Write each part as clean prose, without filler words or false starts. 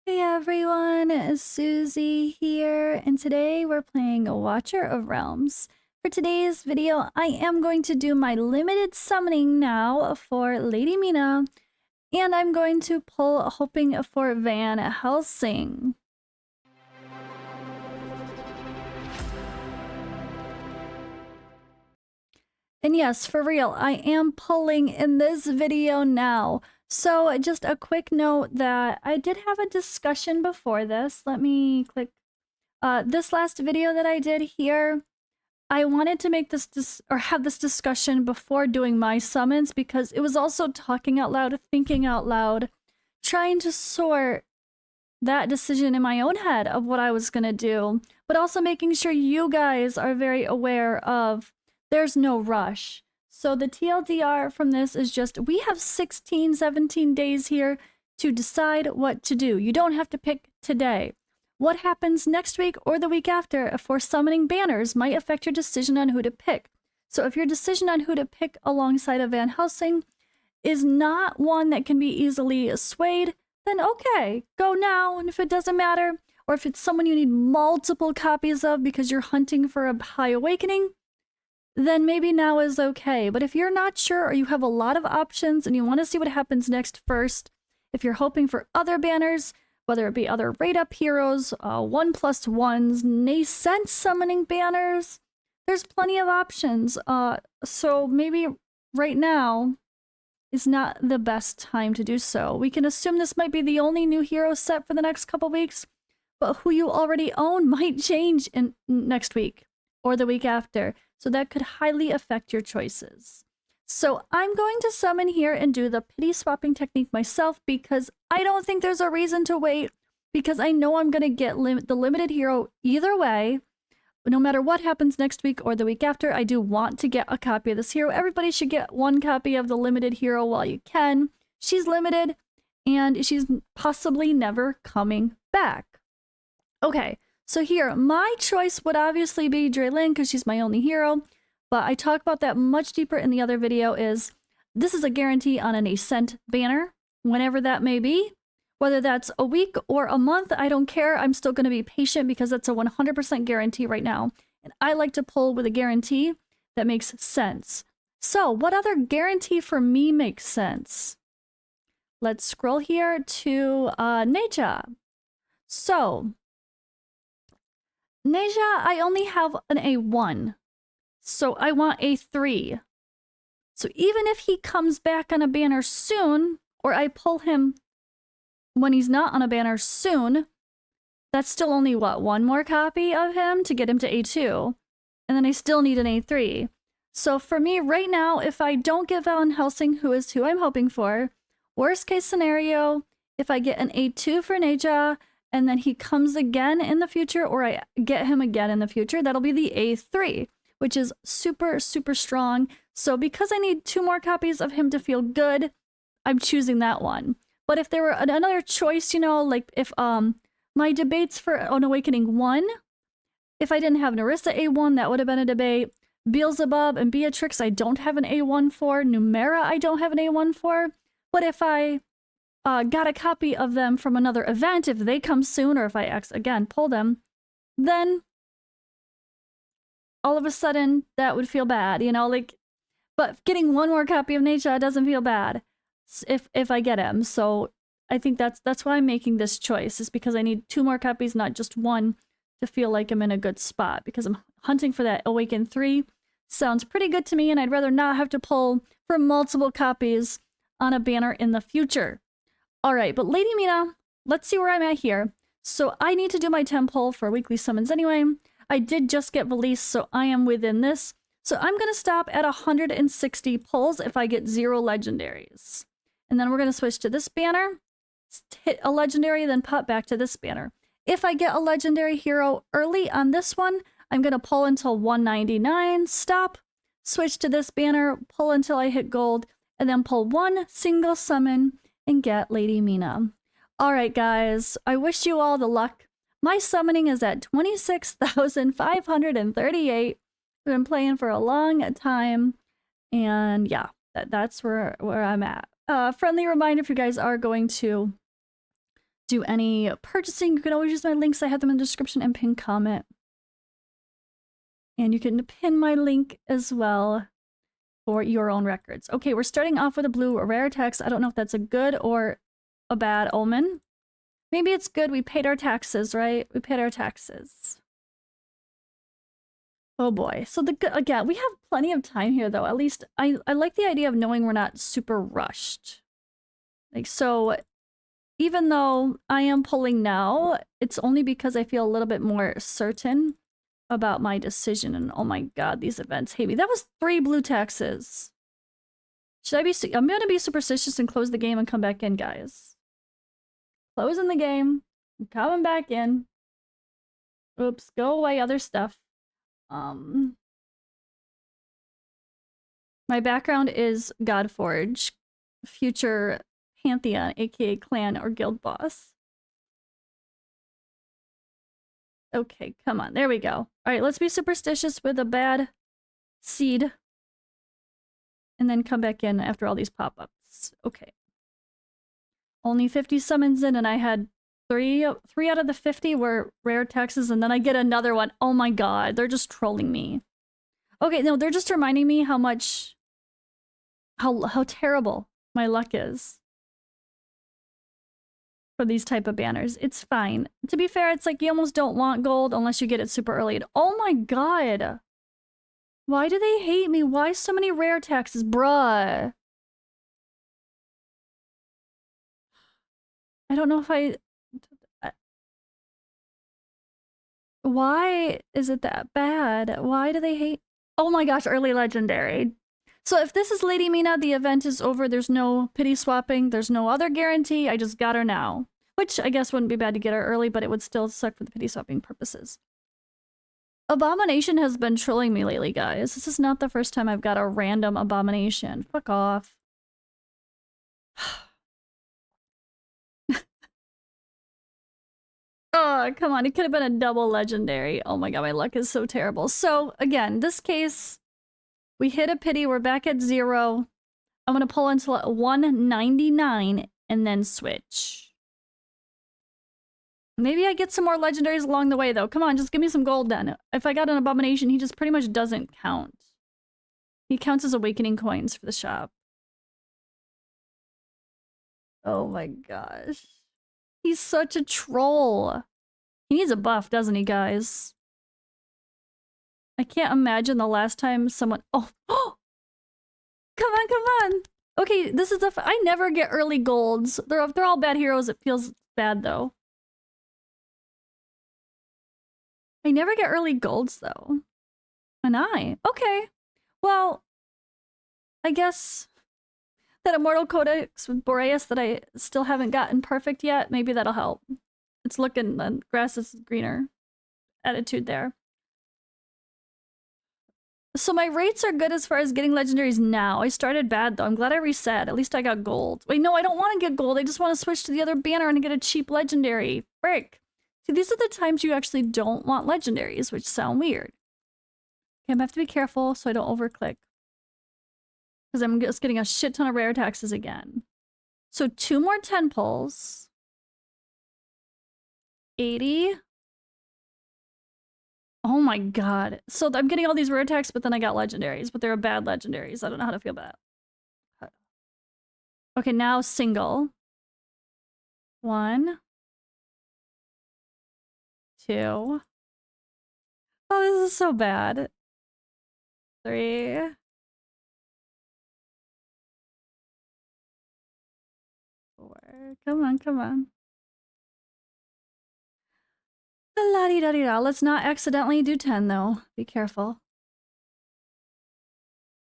Hey everyone, Suzi here, and today we're playing a Watcher of Realms. For today's video, I am going to do my limited summoning now for Lady Mina, and I'm going to pull hoping for Van Helsing. And yes, for real, I am pulling in this video now. So just a quick note that I did have a discussion before this. Let me click this last video that I did here. I wanted to make this have this discussion before doing my summons because it was also talking out loud, thinking out loud, trying to sort that decision in my own head of what I was going to do, but also making sure you guys are very aware of there's no rush. So the TLDR from this is just we have 16, 17 days here to decide what to do. You don't have to pick today. What happens next week or the week after for summoning banners might affect your decision on who to pick. So if your decision on who to pick alongside of Van Helsing is not one that can be easily swayed, then okay, go now. And if it doesn't matter, or if it's someone you need multiple copies of because you're hunting for a high awakening, then maybe now is okay. But if you're not sure or you have a lot of options and you want to see what happens next first, if you're hoping for other banners, whether it be other rate-up heroes, 1+1s, nascent summoning banners, there's plenty of options. So maybe right now is not the best time to do so. We can assume this might be the only new hero set for the next couple weeks, but who you already own might change in next week or the week after. So that could highly affect your choices. So I'm going to summon here and do the pity swapping technique myself because I don't think there's a reason to wait because I know I'm going to get the limited hero either way. No matter what happens next week or the week after, I do want to get a copy of this hero. Everybody should get one copy of the limited hero while you can. She's limited and she's possibly never coming back. Okay. So here, my choice would obviously be Draylin because she's my only hero, but I talk about that much deeper in the other video is this is a guarantee on an ascent banner, whenever that may be. Whether that's a week or a month, I don't care. I'm still going to be patient because that's a 100% guarantee right now. And I like to pull with a guarantee that makes sense. So what other guarantee for me makes sense? Let's scroll here to Neja. So Neja, I only have an A1, so I want A3. So even if he comes back on a banner soon, or I pull him when he's not on a banner soon, that's still only, what, one more copy of him to get him to A2, and then I still need an A3. So for me, right now, if I don't get Van Helsing, who is who I'm hoping for, worst case scenario, if I get an A2 for Neja, and then he comes again in the future, or I get him again in the future, that'll be the A3, which is super, super strong. So because I need 2 more copies of him to feel good, I'm choosing that one. But if there were another choice, you know, like if my debates for An Awakening 1, if I didn't have Narissa A1, that would have been a debate. Beelzebub and Beatrix, I don't have an A1 for. Numera, I don't have an A1 for. But if I got a copy of them from another event, if they come soon, or if I, again, pull them, then all of a sudden that would feel bad, you know, like, but getting 1 more copy of Neja doesn't feel bad if I get him. So I think that's why I'm making this choice, is because I need 2 more copies, not just 1, to feel like I'm in a good spot, because I'm hunting for that Awaken 3. Sounds pretty good to me, and I'd rather not have to pull for multiple copies on a banner in the future. All right, but Lady Mina, let's see where I'm at here. So I need to do my 10 pull for weekly summons anyway. I did just get Valise, so I am within this. So I'm going to stop at 160 pulls if I get 0 legendaries. And then we're going to switch to this banner, hit a legendary, then pop back to this banner. If I get a legendary hero early on this one, I'm going to pull until 199, stop, switch to this banner, pull until I hit gold, and then pull 1 single summon and get Lady Mina. Alright guys, I wish you all the luck. My summoning is at 26,538. I've been playing for a long time, and yeah, that's where I'm at. Friendly reminder, if you guys are going to do any purchasing, you can always use my links. I have them in the description and pin comment. And you can pin my link as well for your own records. Okay, we're starting off with a blue rare text. I don't know if that's a good or a bad omen. Maybe it's good. We paid our taxes, right? We paid our taxes. Oh boy. So again, we have plenty of time here though. At least I like the idea of knowing we're not super rushed. Like, so even though I am pulling now, it's only because I feel a little bit more certain about my decision. And oh my god, these events hate me. That was 3 blue taxes. Should I be... I'm gonna be superstitious and close the game and come back in, guys. Closing the game. I'm coming back in. Oops, go away, other stuff. My background is Godforge, future Pantheon, aka clan or guild boss. Okay, come on. There we go. Alright, let's be superstitious with a bad seed. And then come back in after all these pop-ups. Okay. Only 50 summons in, and I had 3 out of the 50 were rare taxes, and then I get another one. Oh my god, they're just trolling me. Okay, no, they're just reminding me how much... How terrible my luck is for these type of banners. It's fine. To be fair, it's like you almost don't want gold unless you get it super early. Oh my god! Why do they hate me? Why so many rare taxes? Bruh. I don't know if why is it that bad? Why do they hate... Oh my gosh, early legendary. So if this is Lady Mina, the event is over. There's no pity swapping. There's no other guarantee. I just got her now. Which I guess wouldn't be bad to get her early, but it would still suck for the pity swapping purposes. Abomination has been trolling me lately, guys. This is not the first time I've got a random abomination. Fuck off. Oh, come on. It could have been a double legendary. Oh my god, my luck is so terrible. So, again, this case, we hit a pity. We're back at 0. I'm going to pull until 199 and then switch. Maybe I get some more legendaries along the way, though. Come on, just give me some gold then. If I got an abomination, he just pretty much doesn't count. He counts as awakening coins for the shop. Oh my gosh. He's such a troll. He needs a buff, doesn't he, guys? I can't imagine the last time someone... Oh! Come on, come on! Okay, this is I never get early golds. They're all bad heroes. It feels bad, though. I never get early golds, though. Okay. Well, I guess that Immortal Codex with Boreas that I still haven't gotten perfect yet, maybe that'll help. It's looking... the grass is greener. Attitude there. So my rates are good as far as getting legendaries now. I started bad, though. I'm glad I reset. At least I got gold. Wait, no, I don't want to get gold. I just want to switch to the other banner and get a cheap legendary. Frick. See, these are the times you actually don't want legendaries, which sound weird. Okay, I'm gonna have to be careful so I don't overclick. Because I'm just getting a shit ton of rare taxes again. So 2 more 10 pulls. 80. Oh my god. So I'm getting all these rare attacks, but then I got legendaries, but they're bad legendaries. I don't know how to feel about that. Okay, now single. 1. 2. Oh, this is so bad. 3. 4. Come on, come on. La-di-da-di-da. Let's not accidentally do 10, though. Be careful.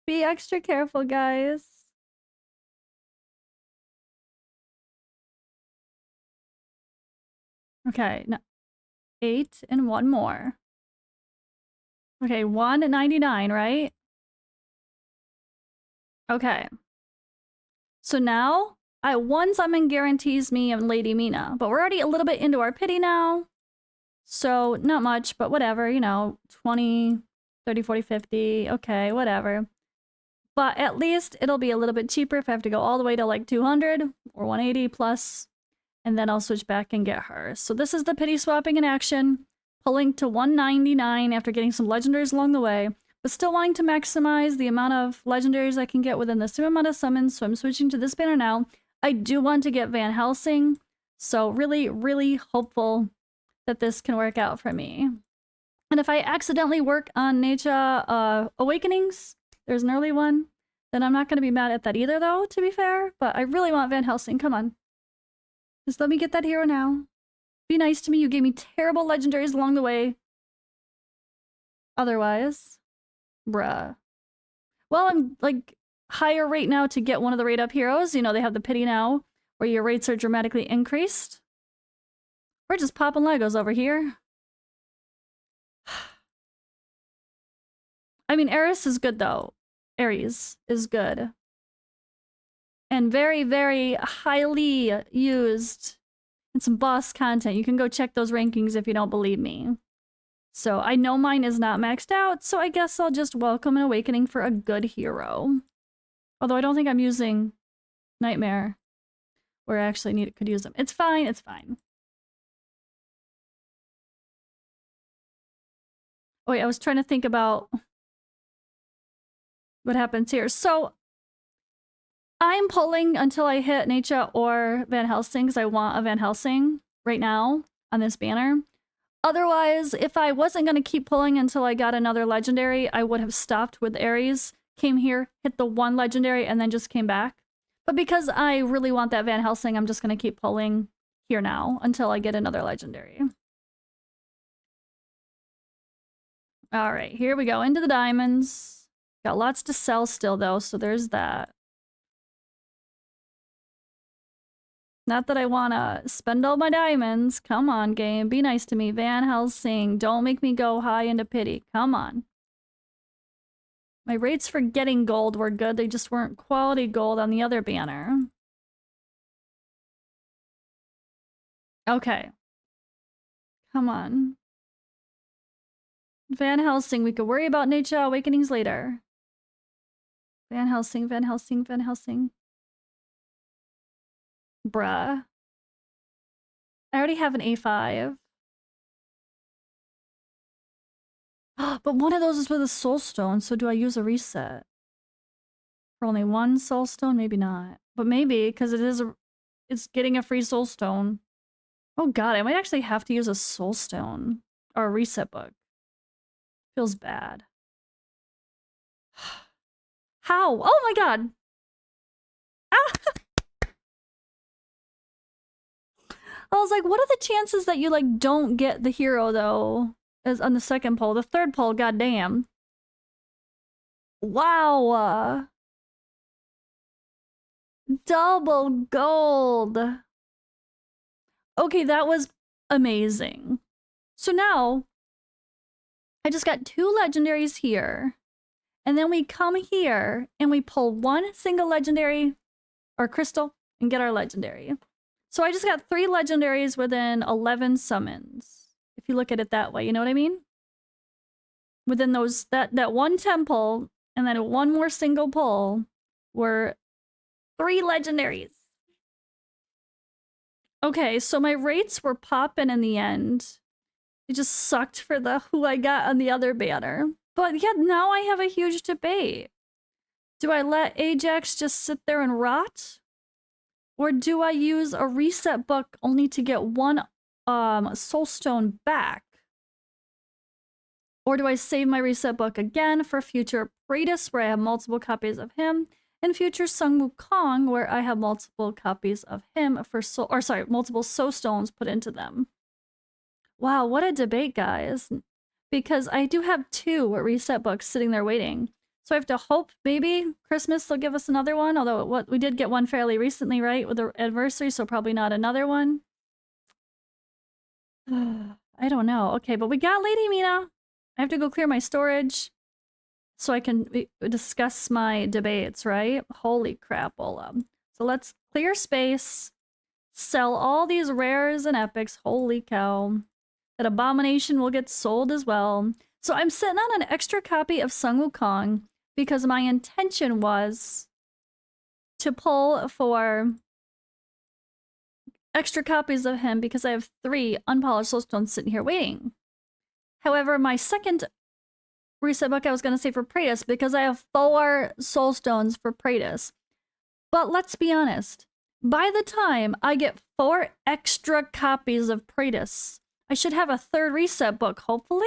Be extra careful, guys. Okay, no. 8 and 1 more. Okay, 199, right? Okay. So now, one summon guarantees me and Lady Mina, but we're already a little bit into our pity now. So, not much, but whatever, you know, 20, 30, 40, 50, okay, whatever. But at least it'll be a little bit cheaper if I have to go all the way to like 200 or 180 plus. and then I'll switch back and get her. So this is the pity swapping in action, pulling to 199 after getting some legendaries along the way, but still wanting to maximize the amount of legendaries I can get within the same amount of summons, so I'm switching to this banner now. I do want to get Van Helsing, so really, really hopeful that this can work out for me. And if I accidentally work on Nature Awakenings, there's an early one, then I'm not going to be mad at that either, though, to be fair. But I really want Van Helsing. Come on. Just let me get that hero now. Be nice to me. You gave me terrible legendaries along the way. Otherwise, bruh. Well, I'm, like, higher rate now to get one of the rate up heroes. You know, they have the pity now, where your rates are dramatically increased. We're just popping Legos over here. I mean, Ares is good, though. Ares is good. And very, very highly used in some boss content. You can go check those rankings if you don't believe me. So I know mine is not maxed out, so I guess I'll just welcome an awakening for a good hero. Although I don't think I'm using Nightmare where I actually could use them. It's fine, it's fine. Oh wait, I was trying to think about what happens here. So I'm pulling until I hit Nature or Van Helsing because I want a Van Helsing right now on this banner. Otherwise, if I wasn't going to keep pulling until I got another legendary, I would have stopped with Ares, came here, hit the one legendary, and then just came back. But because I really want that Van Helsing, I'm just going to keep pulling here now until I get another legendary. All right, here we go into the diamonds. Got lots to sell still, though, so there's that. Not that I want to spend all my diamonds. Come on, game. Be nice to me. Van Helsing. Don't make me go high into pity. Come on. My rates for getting gold were good. They just weren't quality gold on the other banner. Okay. Come on. Van Helsing. We could worry about Nature Awakenings later. Van Helsing, Van Helsing, Van Helsing. Bruh. I already have an A5. But one of those is with a soul stone, so do I use a reset? For only one soul stone? Maybe not. But maybe, because it's getting a free soul stone. Oh god, I might actually have to use a soul stone. Or a reset book. Feels bad. How? Oh my god! Ah! I was like, what are the chances that you, like, don't get the hero, though? As on the second pull. The third pull, goddamn. Wow! Double gold! Okay, that was amazing. So now, I just got 2 legendaries here. And then we come here, and we pull one single legendary, or crystal, and get our legendary. So I just got 3 legendaries within 11 summons. If you look at it that way, you know what I mean? Within those, that one temple, and then one more single pull, were 3 legendaries. Okay, so my rates were popping in the end. It just sucked for the who I got on the other banner. But yeah, now I have a huge debate. Do I let Ajax just sit there and rot? Or do I use a reset book only to get one soulstone back? Or do I save my reset book again for future Praetus, where I have multiple copies of him, and future Sung Wukong, where I have multiple copies of him for multiple soulstones put into them? Wow, what a debate, guys. Because I do have 2 reset books sitting there waiting. So I have to hope maybe Christmas they'll give us another one, although we did get one fairly recently, right, with the anniversary, so probably not another one. I don't know. Okay, but we got Lady Mina. I have to go clear my storage so I can discuss my debates, right? Holy crap, Ola. So let's clear space, sell all these rares and epics. Holy cow. That abomination will get sold as well. So I'm sitting on an extra copy of Sung Wukong because my intention was to pull for extra copies of him because I have 3 unpolished soulstones sitting here waiting. However, my second reset book I was going to say for Praetus because I have 4 soulstones for Praetus. But let's be honest. By the time I get 4 extra copies of Praetus, I should have a 3rd reset book, hopefully?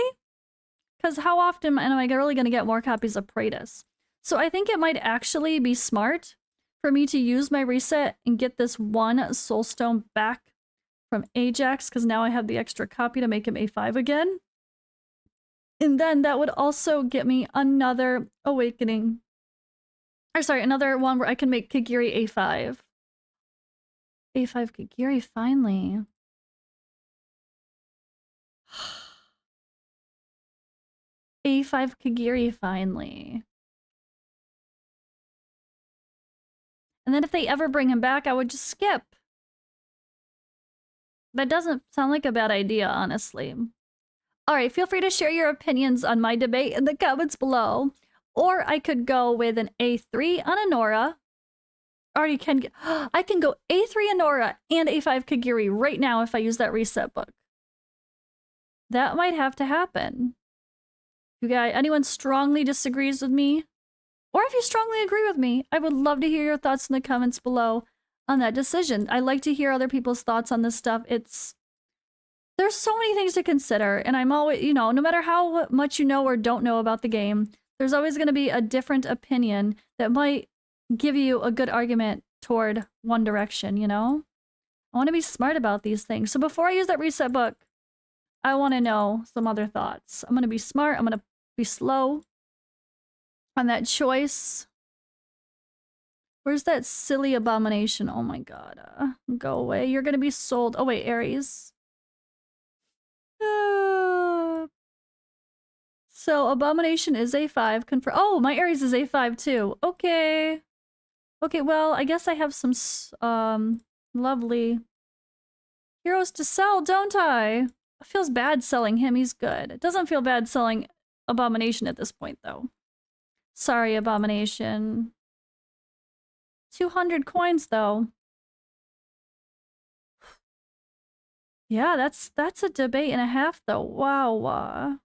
Because how often am I really going to get more copies of Praetus? So I think it might actually be smart for me to use my reset and get this 1 soulstone back from Ajax, because now I have the extra copy to make him A5 again. And then that would also get me another awakening. Or sorry, another one where I can make Kagiri A5. A5 Kagiri, finally. A5 Kagiri, finally. And then if they ever bring him back, I would just skip. That doesn't sound like a bad idea, honestly. Alright, feel free to share your opinions on my debate in the comments below. Or I could go with an A3 on Anora. Already can get, I can go A3 Anora and A5 Kagiri right now if I use that reset book. That might have to happen. You guys, anyone strongly disagrees with me? Or if you strongly agree with me, I would love to hear your thoughts in the comments below on that decision. I like to hear other people's thoughts on this stuff. There's so many things to consider, and I'm always, you know, no matter how much you know or don't know about the game, there's always going to be a different opinion that might give you a good argument toward one direction, you know? I want to be smart about these things. So before I use that reset book, I want to know some other thoughts. I'm going to be smart. I'm going to be slow on that choice. Where's that silly abomination? Oh my god. Go away. You're going to be sold. Oh wait, Aries. So abomination is A5. Confirm. Oh, my Aries is A5 too. Okay. Okay, well, I guess I have some lovely heroes to sell, don't I? It feels bad selling him. He's good. It doesn't feel bad selling Abomination at this point, though. Sorry, Abomination. 200 coins, though. Yeah, that's a debate and a half, though. Wow.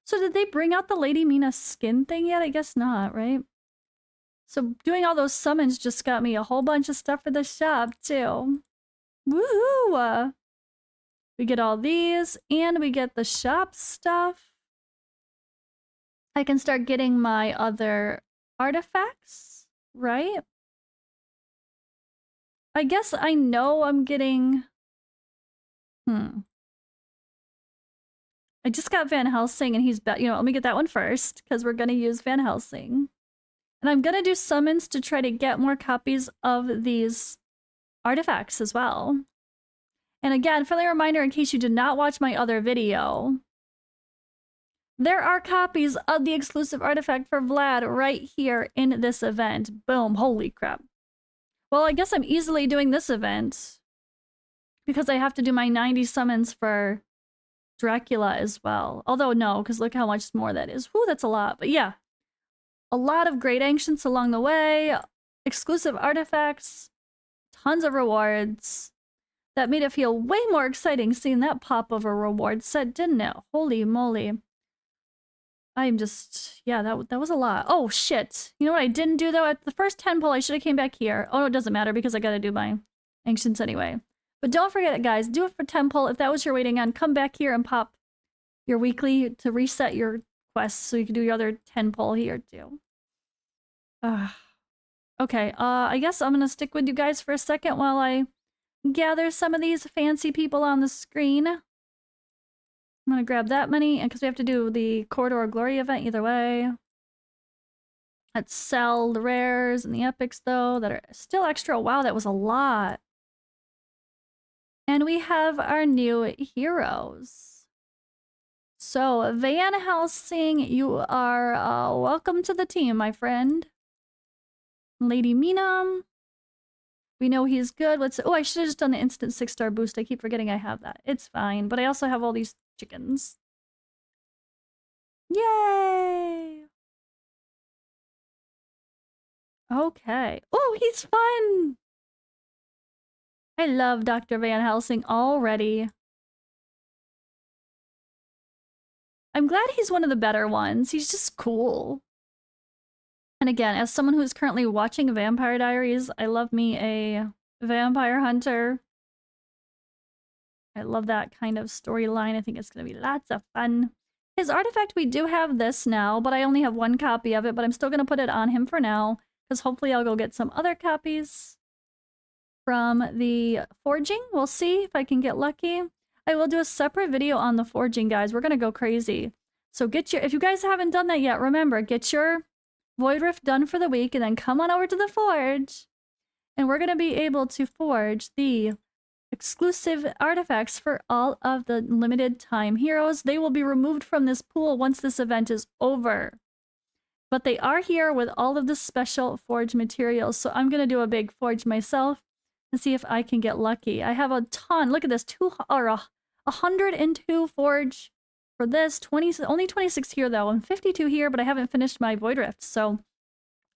So did they bring out the Lady Mina skin thing yet? I guess not, right? So doing all those summons just got me a whole bunch of stuff for the shop, too. Woohoo! We get all these, and we get the shop stuff. I can start getting my other artifacts, right? I guess I know I'm getting... I just got Van Helsing, and he's... You know, let me get that one first, because we're going to use Van Helsing. And I'm going to do summons to try to get more copies of these artifacts as well. And again, friendly reminder in case you did not watch my other video, there are copies of the exclusive artifact for Vlad right here in this event. Boom. Holy crap. Well, I guess I'm easily doing this event because I have to do my 90 summons for Dracula as well. Although no, because look how much more that is. Whew, that's a lot. But yeah, a lot of great ancients along the way, exclusive artifacts, tons of rewards. That made it feel way more exciting seeing that pop of a reward set, didn't it? Holy moly. I'm just... Yeah, that was a lot. Oh, shit. You know what I didn't do, though? At the first 10 pull, I should have came back here. Oh, no, it doesn't matter because I gotta do my ancients anyway. But don't forget it, guys. Do it for 10 pull. If that was your waiting on, come back here and pop your weekly to reset your quests so you can do your other 10 pull here, too. Okay, I guess I'm gonna stick with you guys for a second while I gather some of these fancy people on the screen. I'm gonna grab that money, and because we have to do the Corridor of Glory event either way. Let's sell the rares and the epics, though, that are still extra. Wow, that was a lot. And we have our new heroes. So, Van Helsing, you are welcome to the team, my friend. Lady Mina. We know he's good. Let's... Oh, I should have just done the instant 6-star boost. I keep forgetting I have that. It's fine, but I also have all these chickens. Yay! Okay. Oh, he's fun! I love Dr. Van Helsing already. I'm glad he's one of the better ones. He's just cool. And again, as someone who's currently watching Vampire Diaries, I love me a vampire hunter. I love that kind of storyline. I think it's going to be lots of fun. His artifact, we do have this now, but I only have one copy of it, but I'm still going to put it on him for now, because hopefully I'll go get some other copies from the forging. We'll see if I can get lucky. I will do a separate video on the forging, guys. We're going to go crazy. So if you guys haven't done that yet, remember, get your Void Rift done for the week, and then come on over to the forge, and we're going to be able to forge the exclusive artifacts for all of the limited time heroes. They will be removed from this pool once this event is over. But they are here with all of the special forge materials. So I'm going to do a big forge myself and see if I can get lucky. I have a ton. Look at this. 102 forge for this. Only 26 here though. And 52 here, but I haven't finished my Void Rift. So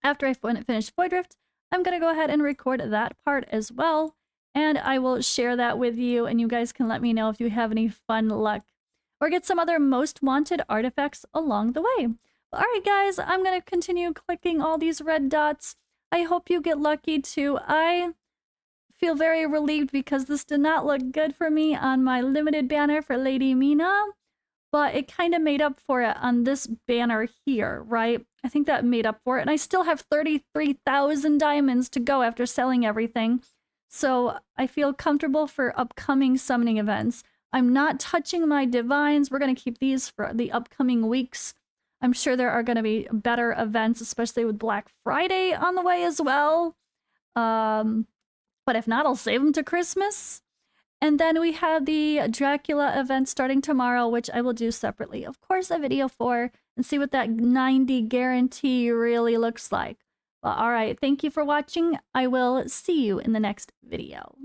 after I finish Void Rift, I'm going to go ahead and record that part as well. And I will share that with you, and you guys can let me know if you have any fun luck or get some other most wanted artifacts along the way. All right, guys, I'm going to continue clicking all these red dots. I hope you get lucky too. I feel very relieved because this did not look good for me on my limited banner for Lady Mina, but it kind of made up for it on this banner here, right? I think that made up for it, and I still have 33,000 diamonds to go after selling everything. So I feel comfortable for upcoming summoning events. I'm not touching my divines. We're going to keep these for the upcoming weeks. I'm sure there are going to be better events, especially with Black Friday on the way as well. But if not, I'll save them to Christmas. And then we have the Dracula event starting tomorrow, which I will do separately, of course, a video for, and see what that 90 guarantee really looks like. Well, all right, thank you for watching. I will see you in the next video.